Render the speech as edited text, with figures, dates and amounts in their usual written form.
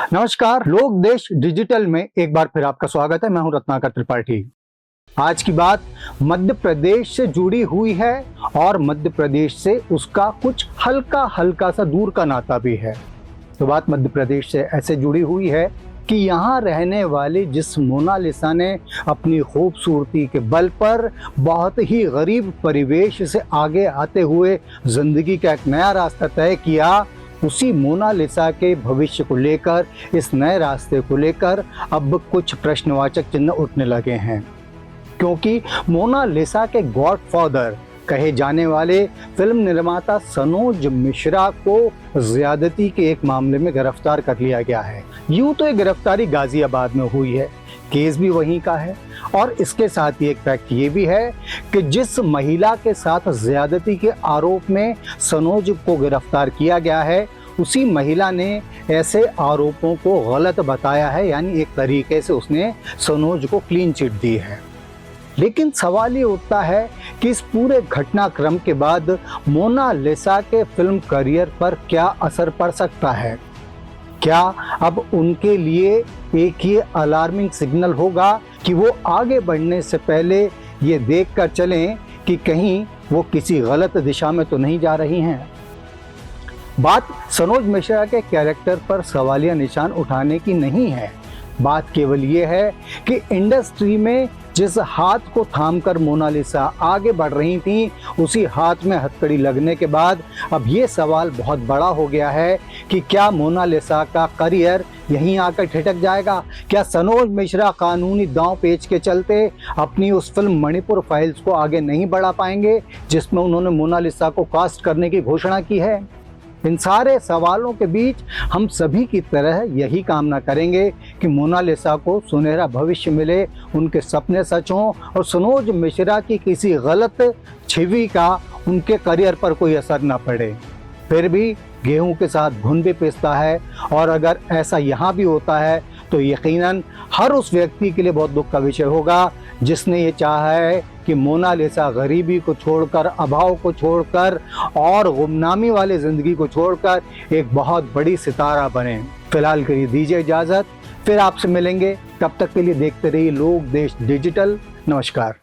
नमस्कार, लोक देश डिजिटल में एक बार फिर आपका स्वागत है। मैं हूं रत्नाकर त्रिपाठी। आज की बात मध्य प्रदेश से जुड़ी हुई है और मध्य प्रदेश से उसका कुछ हल्का हल्का सा दूर का नाता भी है। तो बात मध्य प्रदेश से ऐसे जुड़ी हुई है कि यहाँ रहने वाली जिस मोनालिसा ने अपनी खूबसूरती के बल पर बहुत ही गरीब परिवेश से आगे आते हुए जिंदगी का एक नया रास्ता तय किया, उसी मोनालिसा के भविष्य को लेकर, इस नए रास्ते को लेकर अब कुछ प्रश्नवाचक चिन्ह उठने लगे हैं। क्योंकि मोनालिसा के गॉडफादर कहे जाने वाले फिल्म निर्माता सनोज मिश्रा को ज्यादती के एक मामले में गिरफ्तार कर लिया गया है। यूं तो ये गिरफ्तारी गाजियाबाद में हुई है, केस भी वहीं का है और इसके साथ ही एक फैक्ट ये भी है कि जिस महिला के साथ ज्यादती के आरोप में सनोज को गिरफ्तार किया गया है, उसी महिला ने ऐसे आरोपों को गलत बताया है, यानी एक तरीके से उसने सनोज को क्लीन चिट दी है। लेकिन सवाल ये उठता है कि इस पूरे घटनाक्रम के बाद मोनालिसा के फिल्म करियर पर क्या असर पड़ सकता है। क्या अब उनके लिए एक ये अलार्मिंग सिग्नल होगा कि वो आगे बढ़ने से पहले ये देख कर चलें कि कहीं वो किसी गलत दिशा में तो नहीं जा रही हैं। बात सनोज मिश्रा के कैरेक्टर पर सवालिया निशान उठाने की नहीं है। बात केवल ये है कि इंडस्ट्री में जिस हाथ को थामकर मोनालिसा आगे बढ़ रही थी, उसी हाथ में हथकड़ी लगने के बाद अब ये सवाल बहुत बड़ा हो गया है कि क्या मोनालिसा का करियर यहीं आकर ठिठक जाएगा। क्या सनोज मिश्रा कानूनी दांव पेच के चलते अपनी उस फिल्म मणिपुर फाइल्स को आगे नहीं बढ़ा पाएंगे जिसमें उन्होंने मोनालिसा को कास्ट करने की घोषणा की है। इन सारे सवालों के बीच हम सभी की तरह यही कामना करेंगे कि मोनालिसा को सुनहरा भविष्य मिले, उनके सपने सच हों और सनोज मिश्रा की किसी गलत छवि का उनके करियर पर कोई असर न पड़े। फिर भी गेहूं के साथ घुन भी पिसता है और अगर ऐसा यहाँ भी होता है तो यकीनन हर उस व्यक्ति के लिए बहुत दुख का विषय होगा जिसने ये चाहा है कि मोनालिसा गरीबी को छोड़कर, अभाव को छोड़कर और गुमनामी वाली ज़िंदगी को छोड़कर एक बहुत बड़ी सितारा बने। फिलहाल के लिए दीजिए इजाज़त, फिर आपसे मिलेंगे। तब तक के लिए देखते रहिए लोक देश डिजिटल। नमस्कार।